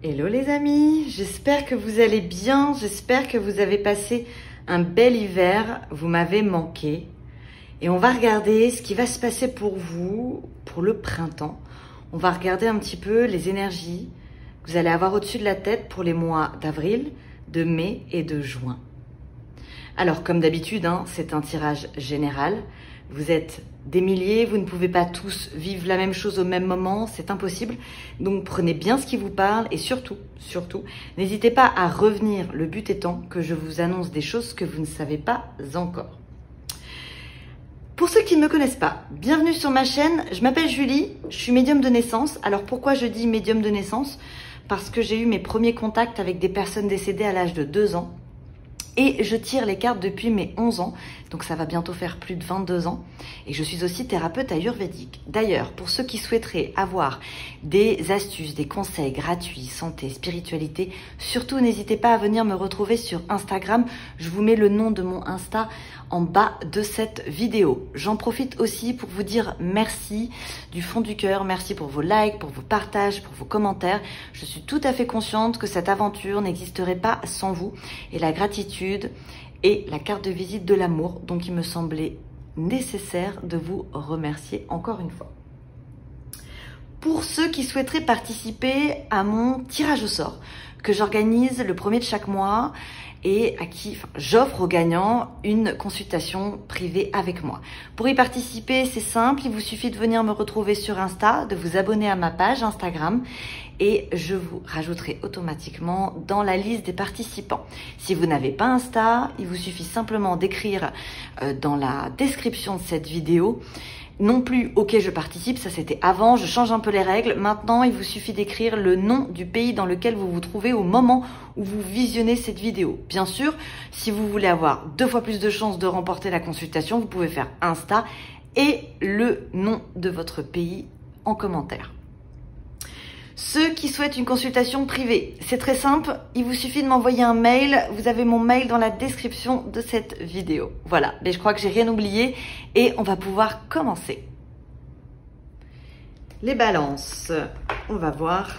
Hello les amis, j'espère que vous allez bien, j'espère que vous avez passé un bel hiver, vous m'avez manqué. Et on va regarder ce qui va se passer pour vous, pour le printemps. On va regarder un petit peu les énergies que vous allez avoir au-dessus de la tête pour les mois d'avril, de mai et de juin. Alors comme d'habitude, c'est un tirage général. Vous êtes des milliers, vous ne pouvez pas tous vivre la même chose au même moment, c'est impossible. Donc prenez bien ce qui vous parle et surtout, n'hésitez pas à revenir. Le but étant que je vous annonce des choses que vous ne savez pas encore. Pour ceux qui ne me connaissent pas, bienvenue sur ma chaîne. Je m'appelle Julie, je suis médium de naissance. Alors pourquoi je dis médium de naissance? Parce que j'ai eu mes premiers contacts avec des personnes décédées à l'âge de 2 ans. Et je tire les cartes depuis mes 11 ans, donc ça va bientôt faire plus de 22 ans. Et je suis aussi thérapeute ayurvédique. D'ailleurs, pour ceux qui souhaiteraient avoir des astuces, des conseils gratuits, santé, spiritualité, surtout n'hésitez pas à venir me retrouver sur Instagram. Je vous mets le nom de mon Insta en bas de cette vidéo. J'en profite aussi pour vous dire merci du fond du cœur. Merci pour vos likes, pour vos partages, pour vos commentaires. Je suis tout à fait consciente que cette aventure n'existerait pas sans vous. Et la gratitude est la carte de visite de l'amour. Donc il me semblait nécessaire de vous remercier encore une fois. Pour ceux qui souhaiteraient participer à mon tirage au sort que j'organise le 1er de chaque mois et à qui j'offre aux gagnants une consultation privée avec moi. Pour y participer, c'est simple, il vous suffit de venir me retrouver sur Insta, de vous abonner à ma page Instagram et je vous rajouterai automatiquement dans la liste des participants. Si vous n'avez pas Insta, il vous suffit simplement d'écrire dans la description de cette vidéo non plus, ok, je participe, ça c'était avant, je change un peu les règles. Maintenant, il vous suffit d'écrire le nom du pays dans lequel vous vous trouvez au moment où vous visionnez cette vidéo. Bien sûr, si vous voulez avoir 2 fois plus de chances de remporter la consultation, vous pouvez faire Insta et le nom de votre pays en commentaire. Ceux qui souhaitent une consultation privée, c'est très simple, il vous suffit de m'envoyer un mail, vous avez mon mail dans la description de cette vidéo. Voilà, mais je crois que j'ai rien oublié et on va pouvoir commencer. Les balances, on va voir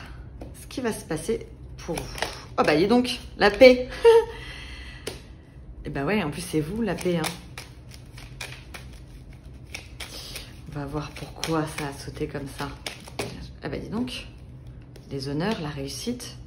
ce qui va se passer pour vous. Oh bah dis donc, la paix. Et bah ouais, en plus c'est vous la paix. On va voir pourquoi ça a sauté comme ça. Ah bah dis donc. Les honneurs, la réussite.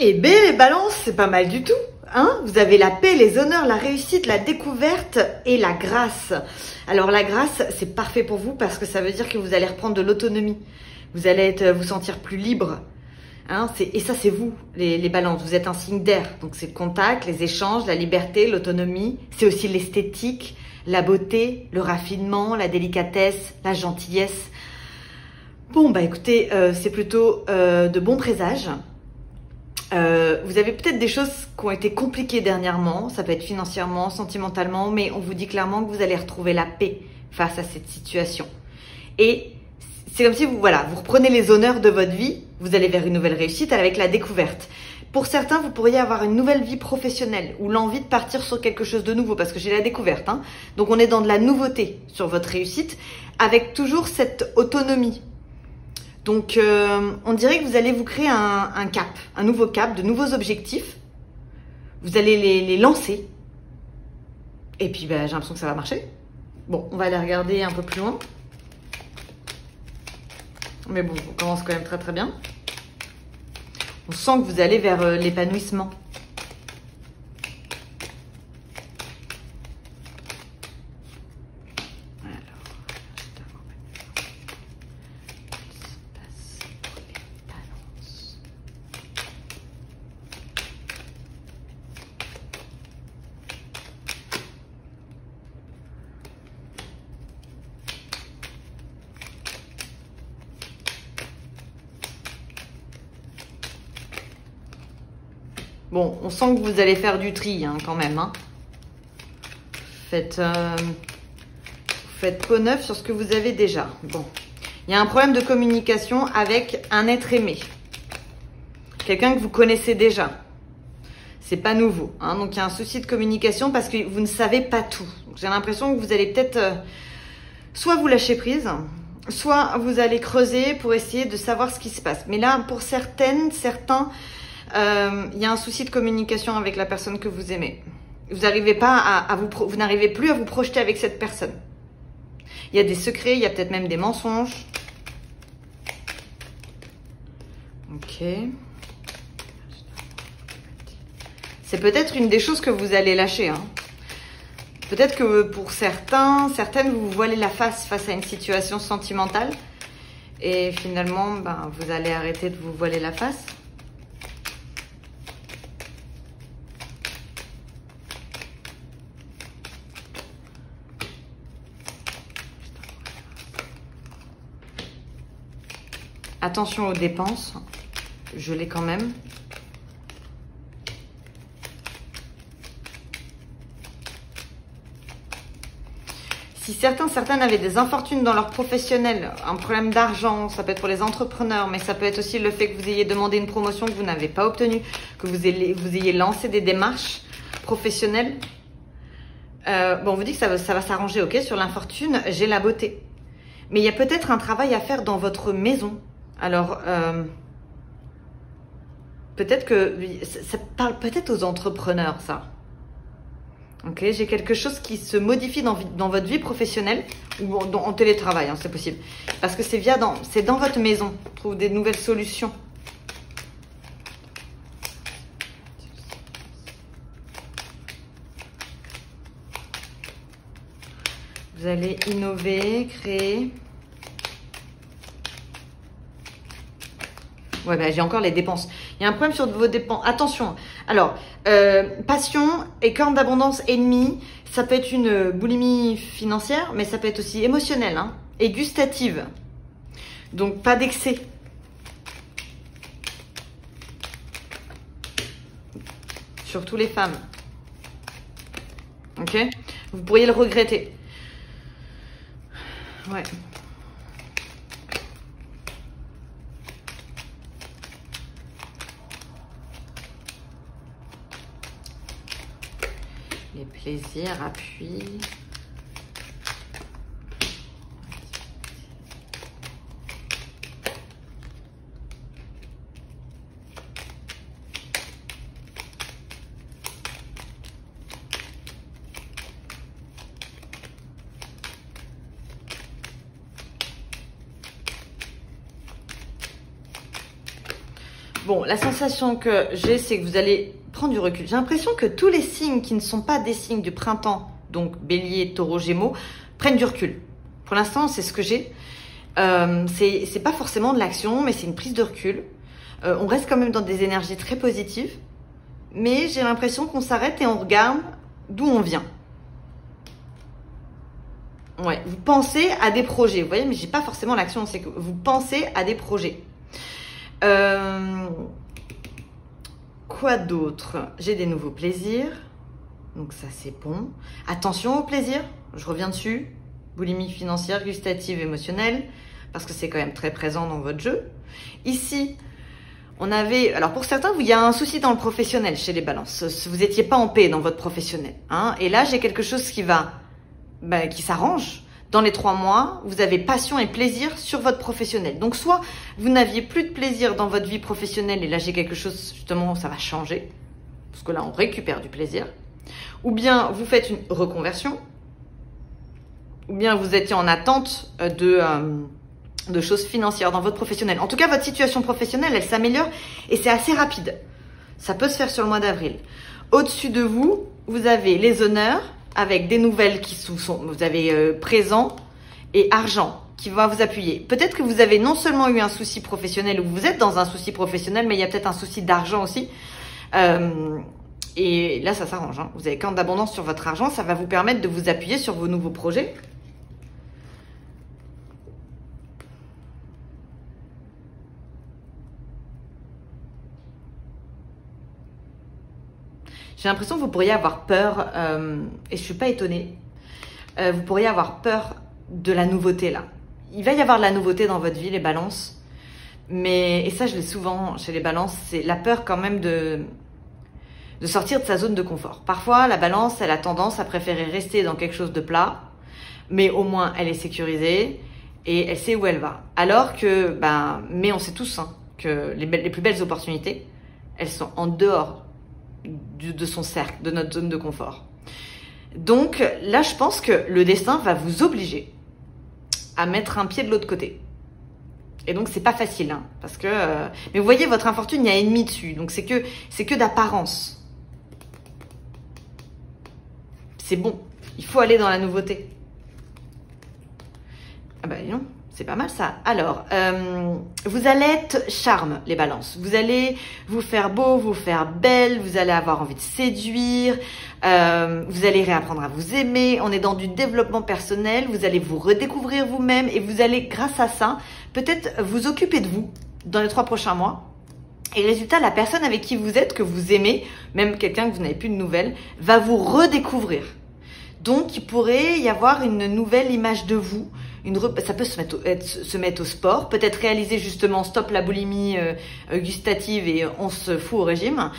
Eh bien, les balances, c'est pas mal du tout. Vous avez la paix, les honneurs, la réussite, la découverte et la grâce. Alors la grâce, c'est parfait pour vous parce que ça veut dire que vous allez reprendre de l'autonomie. Vous allez vous sentir plus libre. Et ça, c'est vous, les balances. Vous êtes un signe d'air. Donc c'est le contact, les échanges, la liberté, l'autonomie. C'est aussi l'esthétique, la beauté, le raffinement, la délicatesse, la gentillesse. Bon, bah écoutez, c'est plutôt de bons présages. Vous avez peut-être des choses qui ont été compliquées dernièrement, ça peut être financièrement, sentimentalement, mais on vous dit clairement que vous allez retrouver la paix face à cette situation. Et c'est comme si vous reprenez les honneurs de votre vie, vous allez vers une nouvelle réussite avec la découverte. Pour certains, vous pourriez avoir une nouvelle vie professionnelle ou l'envie de partir sur quelque chose de nouveau parce que j'ai la découverte. Donc on est dans de la nouveauté sur votre réussite avec toujours cette autonomie. Donc, on dirait que vous allez vous créer un cap, un nouveau cap, de nouveaux objectifs. Vous allez les lancer. Et puis, j'ai l'impression que ça va marcher. Bon, on va aller regarder un peu plus loin. Mais bon, on commence quand même très très bien. On sent que vous allez vers l'épanouissement. Bon, on sent que vous allez faire du tri hein, quand même. Hein. Faites peau neuve sur ce que vous avez déjà. Bon, il y a un problème de communication avec un être aimé. Quelqu'un que vous connaissez déjà. C'est pas nouveau. Hein. Donc, il y a un souci de communication parce que vous ne savez pas tout. J'ai l'impression que vous allez peut-être soit vous lâcher prise, soit vous allez creuser pour essayer de savoir ce qui se passe. Mais là, pour certains, il y a un souci de communication avec la personne que vous aimez. Vous n'arrivez pas vous n'arrivez plus à vous projeter avec cette personne. Il y a des secrets, il y a peut-être même des mensonges. Ok. C'est peut-être une des choses que vous allez lâcher. Hein. Peut-être que pour certaines, vous vous voilez la face à une situation sentimentale. Et finalement, ben, vous allez arrêter de vous voiler la face. Attention aux dépenses. Je l'ai quand même. Si certaines avaient des infortunes dans leur professionnel, un problème d'argent, ça peut être pour les entrepreneurs, mais ça peut être aussi le fait que vous ayez demandé une promotion que vous n'avez pas obtenue, que vous ayez lancé des démarches professionnelles. Bon, on vous dit que ça va s'arranger, ok, sur l'infortune, j'ai la beauté. Mais il y a peut-être un travail à faire dans votre maison. Alors, peut-être que ça parle peut-être aux entrepreneurs, ça. Ok, j'ai quelque chose qui se modifie dans votre vie professionnelle ou en télétravail, hein, c'est possible. Parce que c'est dans votre maison. Trouve des nouvelles solutions. Vous allez innover, créer. Ouais, ben, j'ai encore les dépenses. Il y a un problème sur vos dépenses. Attention. Alors, passion et corne d'abondance ennemie, ça peut être une boulimie financière, mais ça peut être aussi émotionnelle hein, et gustative. Donc, pas d'excès. Surtout les femmes. Ok? Vous pourriez le regretter. Ouais. Les plaisirs, appui. Bon, la sensation que j'ai, c'est que vous allez prendre du recul. J'ai l'impression que tous les signes qui ne sont pas des signes du printemps, donc Bélier, Taureau, Gémeaux, prennent du recul. Pour l'instant, c'est ce que j'ai. C'est pas forcément de l'action, mais c'est une prise de recul. On reste quand même dans des énergies très positives, mais j'ai l'impression qu'on s'arrête et on regarde d'où on vient. Ouais, vous pensez à des projets, vous voyez, mais j'ai pas forcément l'action, c'est que vous pensez à des projets. Quoi d'autre? J'ai des nouveaux plaisirs. Donc ça, c'est bon. Attention au plaisir. Je reviens dessus. Boulimie financière, gustative, émotionnelle. Parce que c'est quand même très présent dans votre jeu. Ici, on avait... Alors pour certains, il y a un souci dans le professionnel chez les balances. Vous n'étiez pas en paix dans votre professionnel. Hein, et là, j'ai quelque chose qui s'arrange. Dans les 3 mois, vous avez passion et plaisir sur votre professionnel. Donc, soit vous n'aviez plus de plaisir dans votre vie professionnelle et là, j'ai quelque chose, justement, ça va changer. Parce que là, on récupère du plaisir. Ou bien, vous faites une reconversion. Ou bien, vous étiez en attente de choses financières dans votre professionnel. En tout cas, votre situation professionnelle, elle s'améliore et c'est assez rapide. Ça peut se faire sur le mois d'avril. Au-dessus de vous, vous avez les honneurs, avec des nouvelles qui vous avez présent et argent qui va vous appuyer. Peut-être que vous avez non seulement eu un souci professionnel ou vous êtes dans un souci professionnel, mais il y a peut-être un souci d'argent aussi. Et là, ça s'arrange. Hein. Vous avez quand d'abondance sur votre argent, ça va vous permettre de vous appuyer sur vos nouveaux projets. J'ai l'impression que vous pourriez avoir peur, et je suis pas étonnée, vous pourriez avoir peur de la nouveauté là. Il va y avoir de la nouveauté dans votre vie, les balances, mais, et ça je l'ai souvent chez les balances, c'est la peur quand même de sortir de sa zone de confort. Parfois, la balance, elle a tendance à préférer rester dans quelque chose de plat, mais au moins elle est sécurisée et elle sait où elle va. Alors que, mais on sait tous que les plus belles opportunités, elles sont en dehors de son cercle, de notre zone de confort. Donc là, je pense que le destin va vous obliger à mettre un pied de l'autre côté. Et donc, c'est pas facile, parce que... mais vous voyez, votre infortune, il y a ennemi dessus. Donc, c'est que d'apparence. C'est bon. Il faut aller dans la nouveauté. Ah bah non, c'est pas mal ça. Alors, vous allez être charme, les balances. Vous allez vous faire beau, vous faire belle, vous allez avoir envie de séduire, vous allez réapprendre à vous aimer. On est dans du développement personnel, vous allez vous redécouvrir vous-même et vous allez, grâce à ça, peut-être vous occuper de vous dans les 3 prochains mois. Et résultat, la personne avec qui vous êtes, que vous aimez, même quelqu'un que vous n'avez plus de nouvelles, va vous redécouvrir. Donc, il pourrait y avoir une nouvelle image de vous. Ça peut se mettre au sport, peut-être réaliser justement stop la boulimie gustative et on se fout au régime.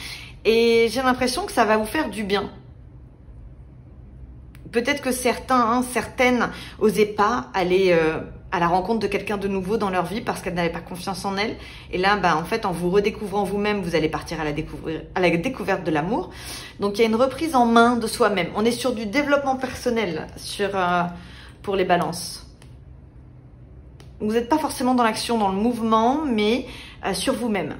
Et j'ai l'impression que ça va vous faire du bien. Peut-être que certaines osaient pas aller à la rencontre de quelqu'un de nouveau dans leur vie parce qu'elles n'avaient pas confiance en elles. Et là, en fait, en vous redécouvrant vous-même, vous allez partir à la découverte de l'amour. Donc, il y a une reprise en main de soi-même. On est sur du développement personnel pour les balances. Vous n'êtes pas forcément dans l'action, dans le mouvement, mais sur vous-même.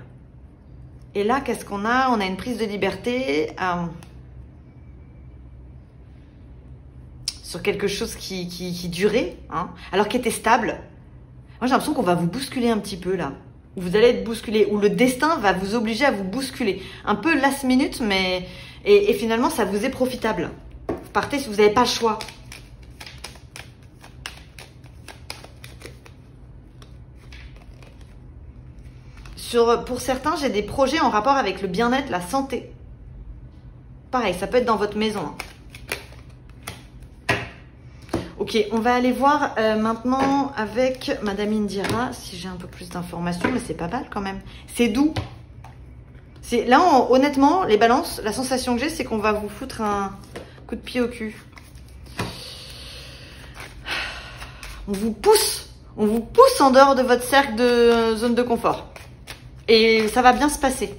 Et là, qu'est-ce qu'on a? On a une prise de liberté sur quelque chose qui durait, alors qui était stable. Moi, j'ai l'impression qu'on va vous bousculer un petit peu, là. Vous allez être bousculé, ou le destin va vous obliger à vous bousculer. Un peu last minute, mais... Et finalement, ça vous est profitable. Vous partez si vous n'avez pas le choix. Pour certains, j'ai des projets en rapport avec le bien-être, la santé. Pareil, ça peut être dans votre maison. Ok, on va aller voir maintenant avec Madame Indira, si j'ai un peu plus d'informations, mais c'est pas mal quand même. C'est doux. Là, honnêtement, les balances, la sensation que j'ai, c'est qu'on va vous foutre un coup de pied au cul. On vous pousse en dehors de votre cercle de zone de confort. Et ça va bien se passer.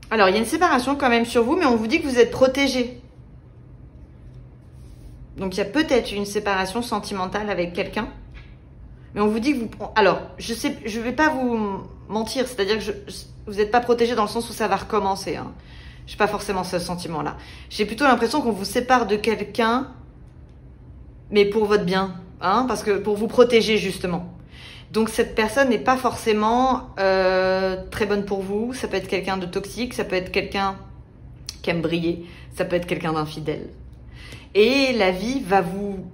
Alors, il y a une séparation quand même sur vous, mais on vous dit que vous êtes protégé. Donc, il y a peut-être une séparation sentimentale avec quelqu'un. Mais on vous dit que vous... Alors, je vais pas vous mentir, c'est-à-dire que vous n'êtes pas protégé dans le sens où ça va recommencer. Je n'ai pas forcément ce sentiment-là. J'ai plutôt l'impression qu'on vous sépare de quelqu'un, mais pour votre bien. Parce que pour vous protéger, justement. Donc, cette personne n'est pas forcément très bonne pour vous. Ça peut être quelqu'un de toxique, ça peut être quelqu'un qui aime briller, ça peut être quelqu'un d'infidèle. Et la vie va vous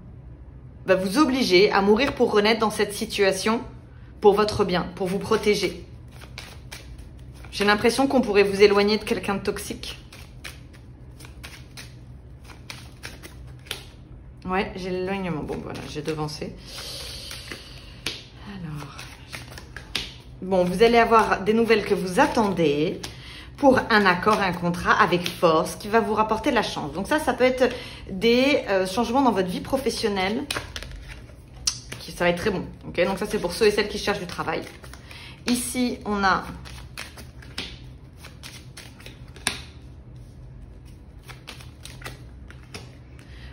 obliger à mourir pour renaître dans cette situation pour votre bien, pour vous protéger. J'ai l'impression qu'on pourrait vous éloigner de quelqu'un de toxique. Ouais, j'ai l'éloignement. Bon, voilà, j'ai devancé. Alors, bon, vous allez avoir des nouvelles que vous attendez pour un accord, un contrat avec force qui va vous rapporter la chance. Donc ça peut être des changements dans votre vie professionnelle. Ça va être très bon. Okay, donc ça, c'est pour ceux et celles qui cherchent du travail. Ici, on a...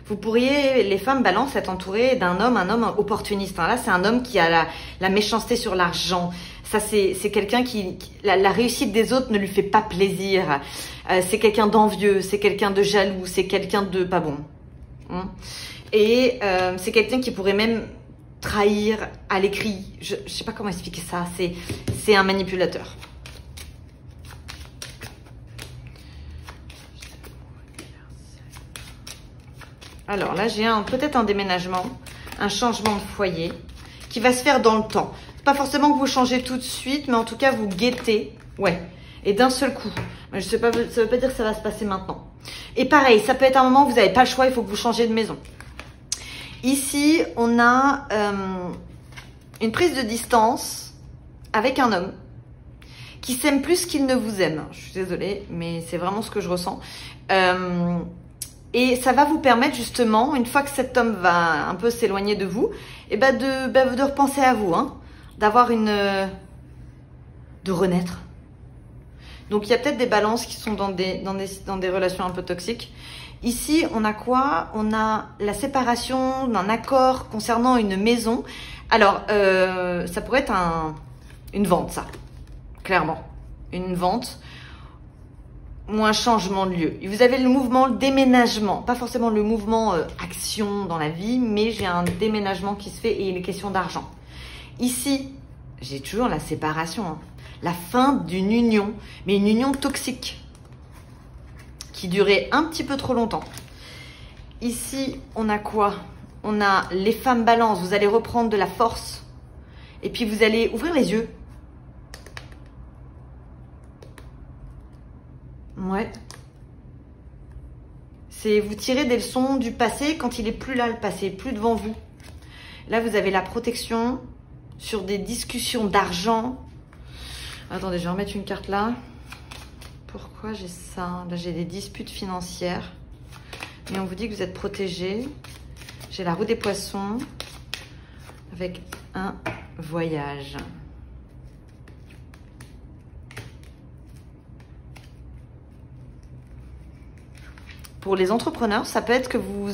Vous pourriez, les femmes balance, être entourées d'un homme, un homme opportuniste. Là, c'est un homme qui a la méchanceté sur l'argent. Ça, c'est quelqu'un la réussite des autres ne lui fait pas plaisir. C'est quelqu'un d'envieux, c'est quelqu'un de jaloux, c'est quelqu'un de pas bon. Et c'est quelqu'un qui pourrait même trahir à l'écrit. Je sais pas comment expliquer ça. C'est un manipulateur. Alors là, j'ai peut-être un déménagement, un changement de foyer qui va se faire dans le temps. Pas forcément que vous changez tout de suite, mais en tout cas, vous guettez. Ouais. Et d'un seul coup. Je sais pas, ça veut pas dire que ça va se passer maintenant. Et pareil, ça peut être un moment où vous n'avez pas le choix, il faut que vous changez de maison. Ici, on a une prise de distance avec un homme qui s'aime plus qu'il ne vous aime. Je suis désolée, mais c'est vraiment ce que je ressens. Et ça va vous permettre justement, une fois que cet homme va un peu s'éloigner de vous, et de repenser à vous, hein, d'avoir de renaître. Donc il y a peut-être des balances qui sont dans des relations un peu toxiques. Ici, on a quoi? On a la séparation d'un accord concernant une maison. Alors, ça pourrait être une vente, ça, clairement. Une vente ou un changement de lieu. Et vous avez le mouvement le déménagement, pas forcément le mouvement action dans la vie, mais j'ai un déménagement qui se fait et il est question d'argent. Ici, j'ai toujours la séparation, hein. La fin d'une union, mais une union toxique qui durait un petit peu trop longtemps. Ici, on a quoi? On a les femmes balance, vous allez reprendre de la force et puis vous allez ouvrir les yeux. Ouais. C'est vous tirez des leçons du passé quand il est plus là, le passé, plus devant vous. Là, vous avez la protection sur des discussions d'argent. Attendez, je vais remettre une carte là. Pourquoi j'ai ça? Là, j'ai des disputes financières. Mais on vous dit que vous êtes protégé. J'ai la roue des poissons avec un voyage. Pour les entrepreneurs, ça peut être que vous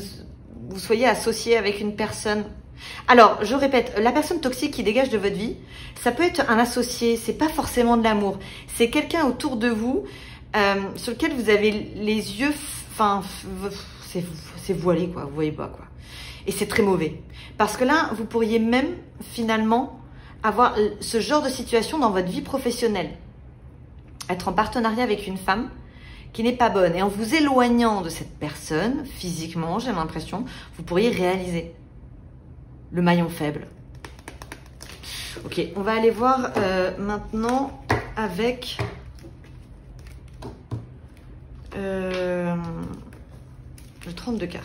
soyez associé avec une personne. Alors, je répète, la personne toxique qui dégage de votre vie, ça peut être un associé, c'est pas forcément de l'amour. C'est quelqu'un autour de vous sur lequel vous avez les yeux, enfin, c'est voilé, quoi, vous voyez pas, quoi. Et c'est très mauvais. Parce que là, vous pourriez même, finalement, avoir ce genre de situation dans votre vie professionnelle. Être en partenariat avec une femme qui n'est pas bonne. Et en vous éloignant de cette personne, physiquement, j'ai l'impression, vous pourriez réaliser le maillon faible. Ok, on va aller voir maintenant avec le 32 cartes.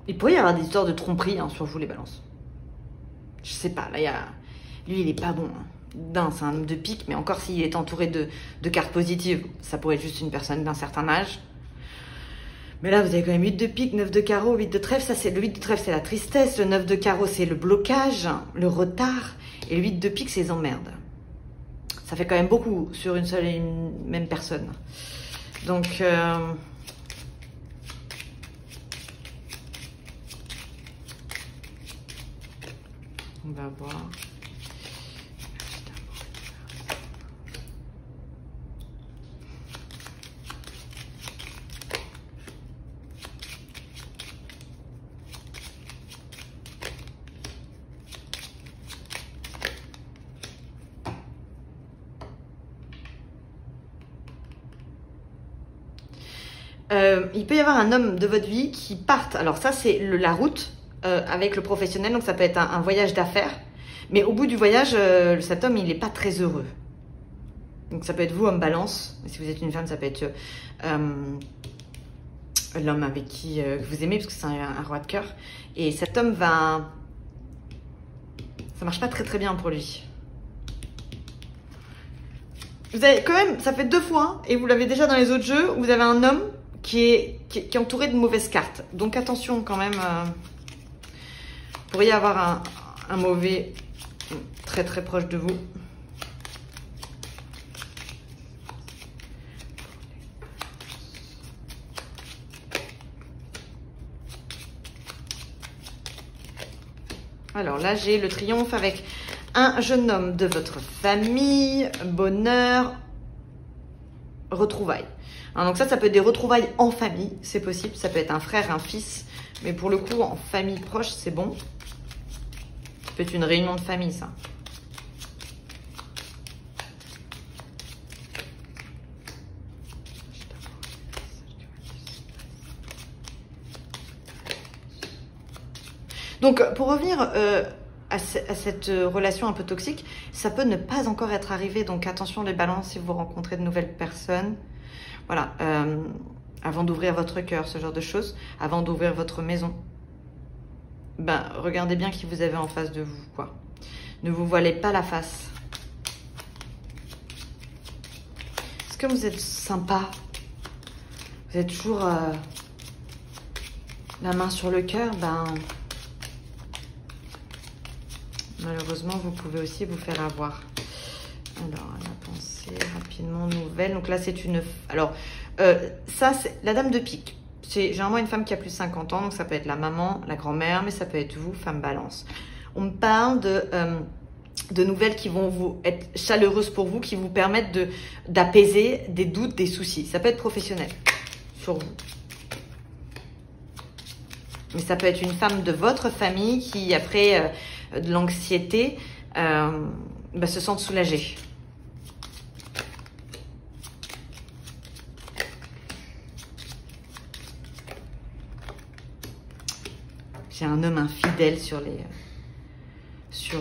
Il pourrait y avoir des histoires de tromperie hein, sur vous les balances. Je sais pas, là il y a... Lui il est pas bon. Hein. C'est un homme de pique, mais encore s'il est entouré de cartes positives, ça pourrait être juste une personne d'un certain âge. Mais là vous avez quand même 8 de pique, 9 de carreau, 8 de trèfle. Ça, c'est le 8 de trèfle c'est la tristesse, le 9 de carreau c'est le blocage, le retard. Et le 8 de pique c'est les emmerdes. Ça fait quand même beaucoup sur une seule et une même personne. Donc... on va voir. Il peut y avoir un homme de votre vie qui parte. Alors ça, c'est la route avec le professionnel. Donc ça peut être un voyage d'affaires. Mais au bout du voyage, cet homme, il n'est pas très heureux. Donc ça peut être vous, homme balance. Si vous êtes une femme, ça peut être l'homme avec qui vous aimez, parce que c'est un roi de cœur. Et cet homme va... Ça marche pas très très bien pour lui. Vous avez quand même, ça fait 2 fois, et vous l'avez déjà dans les autres jeux, où vous avez un homme qui est entouré de mauvaises cartes. Donc attention quand même, vous pourriez avoir un mauvais très très proche de vous. Alors là, j'ai le triomphe avec un jeune homme de votre famille, bonheur, retrouvailles. Hein, donc ça peut être des retrouvailles en famille, c'est possible. Ça peut être un frère, un fils, mais pour le coup, en famille proche, c'est bon. Ça peut être une réunion de famille, ça. Donc, pour revenir à cette relation un peu toxique, ça peut ne pas encore être arrivé. Donc, attention les balances si vous rencontrez de nouvelles personnes. Voilà, avant d'ouvrir votre cœur, ce genre de choses, avant d'ouvrir votre maison. Ben, regardez bien qui vous avez en face de vous, quoi. Ne vous voilez pas la face. Est-ce que vous êtes sympa? Vous êtes toujours la main sur le cœur? Ben... Malheureusement, vous pouvez aussi vous faire avoir. Alors, la pensée, rapidement, nouvelle. Donc là, c'est une... Alors, ça, c'est la dame de pique. C'est généralement une femme qui a plus de 50 ans. Donc, ça peut être la maman, la grand-mère, mais ça peut être vous, femme balance. On me parle de nouvelles qui vont vous être chaleureuses pour vous, qui vous permettent d'apaiser des doutes, des soucis. Ça peut être professionnel sur vous. Mais ça peut être une femme de votre famille qui, après... de l'anxiété, se sentent soulagés. J'ai un homme infidèle sur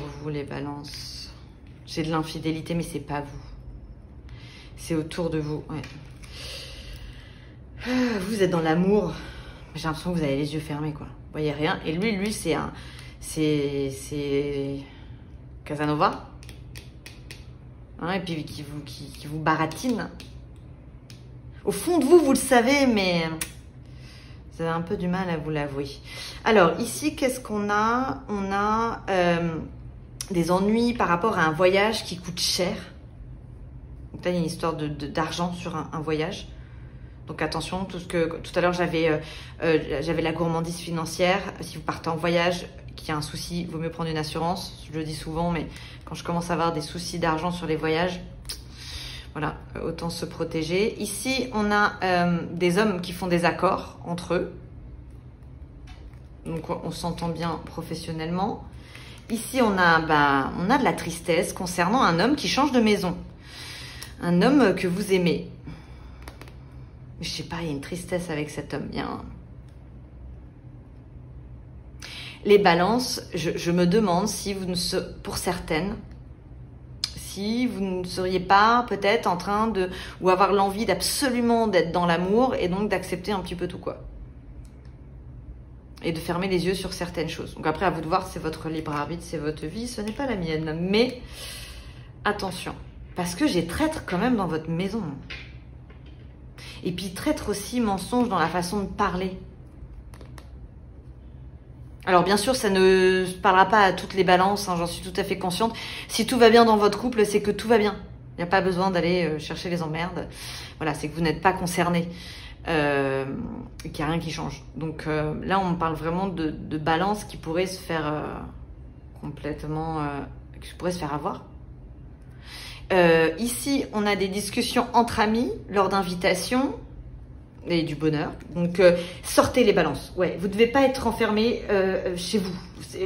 vous, les balances. J'ai de l'infidélité, mais c'est pas vous. C'est autour de vous. Ouais. Vous êtes dans l'amour. J'ai l'impression que vous avez les yeux fermés, quoi. Vous voyez rien. Et lui, c'est un... C'est Casanova, hein, et puis qui vous baratine. Au fond de vous, vous le savez, mais vous avez un peu du mal à vous l'avouer. Alors ici, qu'est-ce qu'on a? On a des ennuis par rapport à un voyage qui coûte cher. Donc là, il y a une histoire d'argent sur un voyage. Donc attention, tout à l'heure j'avais la gourmandise financière. Si vous partez en voyage, qu'il y a un souci, il vaut mieux prendre une assurance. Je le dis souvent, mais quand je commence à avoir des soucis d'argent sur les voyages, voilà, autant se protéger. Ici, on a des hommes qui font des accords entre eux. Donc on s'entend bien professionnellement. Ici, on a de la tristesse concernant un homme qui change de maison. Un homme que vous aimez. Je sais pas, il y a une tristesse avec cet homme. Les balances, je me demande si vous ne serez, pour certaines, si vous ne seriez pas peut-être en train de, ou avoir l'envie d'absolument d'être dans l'amour et donc d'accepter un petit peu tout, quoi. Et de fermer les yeux sur certaines choses. Donc après, à vous de voir, c'est votre libre arbitre, c'est votre vie, ce n'est pas la mienne. Mais attention, parce que j'ai traître quand même dans votre maison. Et puis traître aussi mensonge dans la façon de parler. Alors bien sûr, ça ne parlera pas à toutes les balances, hein, j'en suis tout à fait consciente. Si tout va bien dans votre couple, c'est que tout va bien. Il n'y a pas besoin d'aller chercher les emmerdes. Voilà, c'est que vous n'êtes pas concerné. Qu'il n'y a rien qui change. Donc là, on parle vraiment de balance qui pourrait se faire complètement... qui pourrait se faire avoir. Ici, on a des discussions entre amis lors d'invitations et du bonheur. Donc, sortez les balances. Ouais, vous ne devez pas être enfermé chez vous.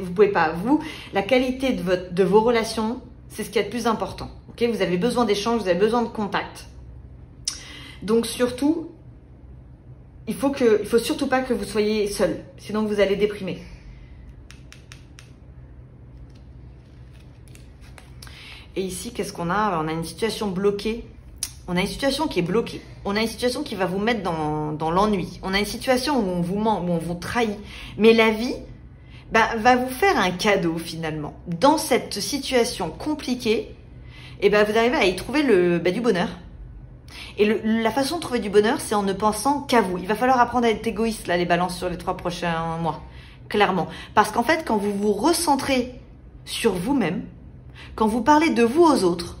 Vous pouvez pas. Vous, la qualité de vos relations, c'est ce qui est le plus important. Okay, vous avez besoin d'échanges, vous avez besoin de contact. Donc, surtout, il faut surtout pas que vous soyez seul. Sinon, vous allez déprimer. Et ici, qu'est-ce qu'on a? On a une situation bloquée. On a une situation qui est bloquée. On a une situation qui va vous mettre dans l'ennui. On a une situation où on vous ment, où on vous trahit. Mais la vie va vous faire un cadeau finalement. Dans cette situation compliquée, vous arrivez à y trouver du bonheur. Et la façon de trouver du bonheur, c'est en ne pensant qu'à vous. Il va falloir apprendre à être égoïste, là, les balances sur les 3 prochains mois. Clairement. Parce qu'en fait, quand vous vous recentrez sur vous-même, quand vous parlez de vous aux autres,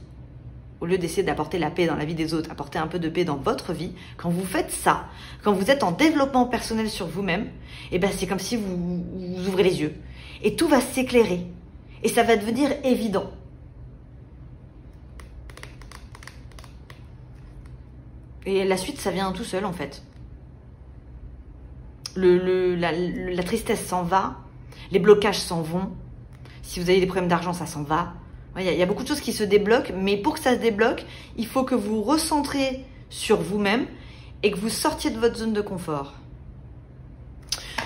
au lieu d'essayer d'apporter la paix dans la vie des autres, apporter un peu de paix dans votre vie, quand vous faites ça, quand vous êtes en développement personnel sur vous-même, c'est comme si vous ouvrez les yeux. Et tout va s'éclairer. Et ça va devenir évident. Et la suite, ça vient tout seul en fait. La tristesse s'en va, les blocages s'en vont. Si vous avez des problèmes d'argent, ça s'en va. Il y a beaucoup de choses qui se débloquent, mais pour que ça se débloque, il faut que vous recentrez sur vous-même et que vous sortiez de votre zone de confort.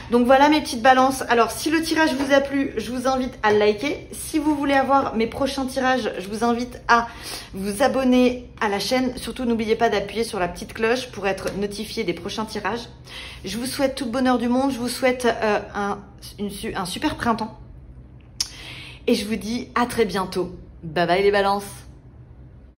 Donc voilà mes petites balances. Alors si le tirage vous a plu, je vous invite à le liker. Si vous voulez avoir mes prochains tirages, je vous invite à vous abonner à la chaîne. Surtout n'oubliez pas d'appuyer sur la petite cloche pour être notifié des prochains tirages. Je vous souhaite tout le bonheur du monde. Je vous souhaite un super printemps. Et je vous dis à très bientôt. Bye bye les balances.